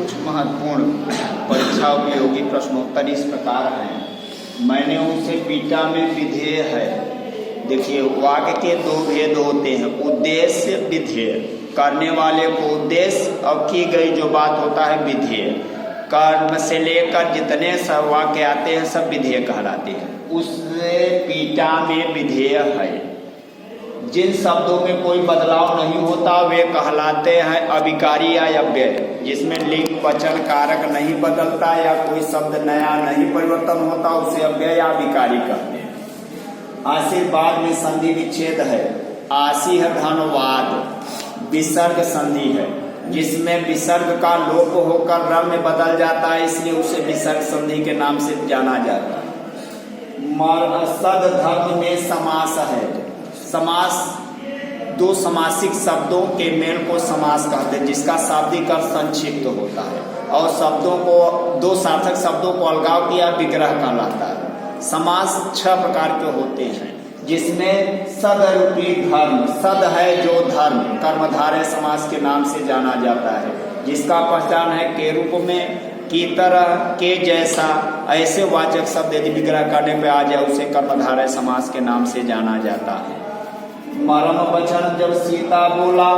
कुछ महत्वपूर्ण परीक्षा उपयोगी प्रश्नोत्तर इस प्रकार हैं। मैंने उसे पीटा में विधेय है। देखिए, वाक्य के दो भेद होते हैं, उद्देश्य विधेय। करने वाले को उद्देश्य और की गई जो बात होता है विधेय। कर्म से लेकर जितने सब वाक्य आते हैं सब विधेय कहलाते हैं। उससे पीटा में विधेय है। जिन शब्दों में कोई बदलाव नहीं होता वे कहलाते हैं अविकारी या अव्यय। जिसमें लिंग वचन कारक नहीं बदलता या कोई शब्द नया नहीं परिवर्तन होता उसे अव्यय या अविकारी कहते हैं। आशीर्वाद में संधि विच्छेद है। आशी है धनवाद, विसर्ग संधि है जिसमें विसर्ग का लोप होकर र में बदल जाता है, इसलिए उसे विसर्ग संधि के नाम से जाना जाता है। सद धर्म में समास है। समास दो समासिक शब्दों के मेल को समास कहते हैं, जिसका शाब्दिक अर्थ संक्षिप्त होता है और शब्दों को दो सार्थक शब्दों को अलगाव किया विग्रह कहलाता है। समास 6 प्रकार के होते हैं, जिसमें सदरूपी धर्म, सद है जो धर्म, कर्मधारय समास के नाम से जाना जाता है, जिसका पहचान है के रूप में, की तरह, के जैसा। ऐसे वाचक शब्द यदि विग्रह करने पे आ जाए उसे कर्मधारय समास के नाम से जाना जाता है। मरम वचन जब सीता बोला,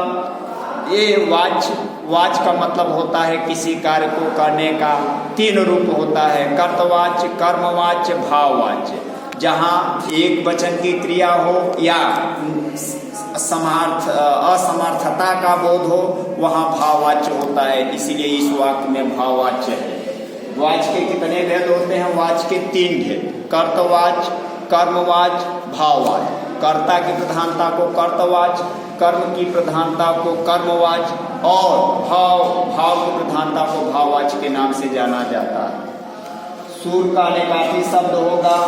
ये वाच का मतलब होता है किसी कार्य को करने का 3 रूप होता है, कर्तवाच्य, कर्मवाच्य, भाववाच्य। जहाँ एक वचन की क्रिया हो या असमर्थता का बोध हो वहाँ भाववाच्य होता है, इसीलिए इस वाक्य में भाववाच्य है। वाच्य के कितने भेद होते हैं? वाच्य के 3 भेद, कर्तवाच्य, कर्मवाच्य, भाववाच्य। कर्ता की प्रधानता को कर्तवाच्य, कर्म की प्रधानता को कर्मवाच्य और भाव की प्रधानता को भाववाच्य के नाम से जाना जाता है। सूर का अनेकार्थी शब्द होगा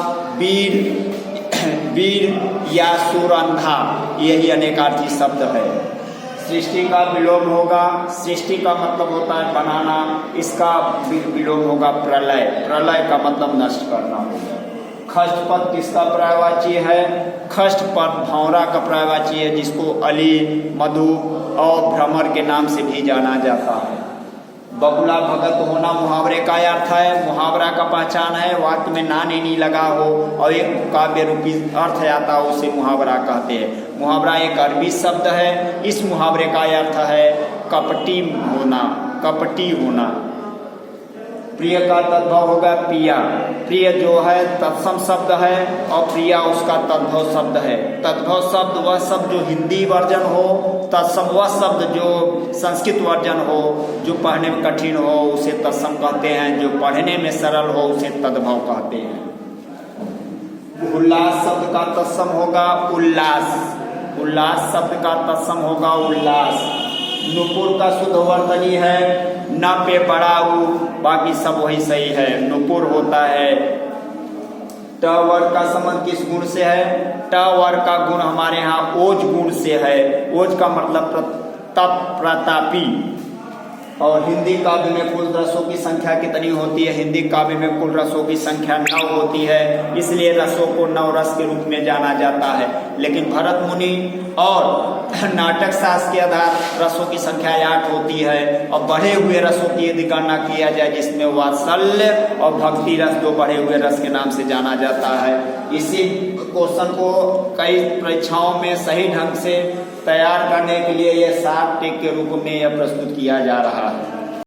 वीर या सूरंधा, यही अनेकार्थी शब्द है। सृष्टि का विलोम होगा, सृष्टि का मतलब होता है बनाना, इसका विलोम होगा प्रलय, प्रलय का मतलब नष्ट करना होगा। खष्ट पद किसका पर्यायवाची है? खष्ट पद भौरा का पर्यायवाची है, जिसको अली, मधु और भ्रमर के नाम से भी जाना जाता है। बगुला भगत होना मुहावरे का अर्थ है। मुहावरा का पहचान है वाक्य में ना नी लगा हो और एक काव्य रूपी अर्थ आता हो उसे मुहावरा कहते हैं। मुहावरा एक अरबी शब्द है। इस मुहावरे का अर्थ है कपटी होना, कपटी होना। प्रिय का तद्भव होगा प्रिया। प्रिय जो है तत्सम शब्द है और प्रिया उसका तद्भव शब्द है। तद्भव शब्द वह शब्द जो हिंदी वर्जन हो, तत्सम वह शब्द जो संस्कृत वर्जन हो, जो पढ़ने में कठिन हो उसे तत्सम कहते हैं, जो पढ़ने में सरल हो उसे तद्भव कहते हैं। उल्लास शब्द का तत्सम होगा उल्लास। उल्लास शब्द का तत्सम होगा उल्लास। नुपुर का शुद्ध वर्तनी है न पे पड़ाऊ, बाकी सब वही सही है। नुपुर होता है। ट वर्ग का संबंध किस गुण से है? ट वर्ग का गुण हमारे यहाँ ओज गुण से है। ओज का मतलब प्रतापी। और हिंदी काव्य में कुल रसों की संख्या कितनी होती है? हिंदी काव्य में कुल रसों की संख्या 9 होती है, इसलिए रसों को 9 रस के रूप में जाना जाता है। लेकिन भरत मुनि और नाटक शास्त्र के आधार रसों की संख्या 8 होती है। और बढ़े हुए रसों की यदि गणना किया जाए जिसमें वात्सल्य और भक्ति रस 2 बढ़े हुए रस के नाम से जाना जाता है। इसी क्वेश्चन को कई परीक्षाओं में सही ढंग से तैयार करने के लिए यह 7 टिक के रूप में यह प्रस्तुत किया जा रहा है।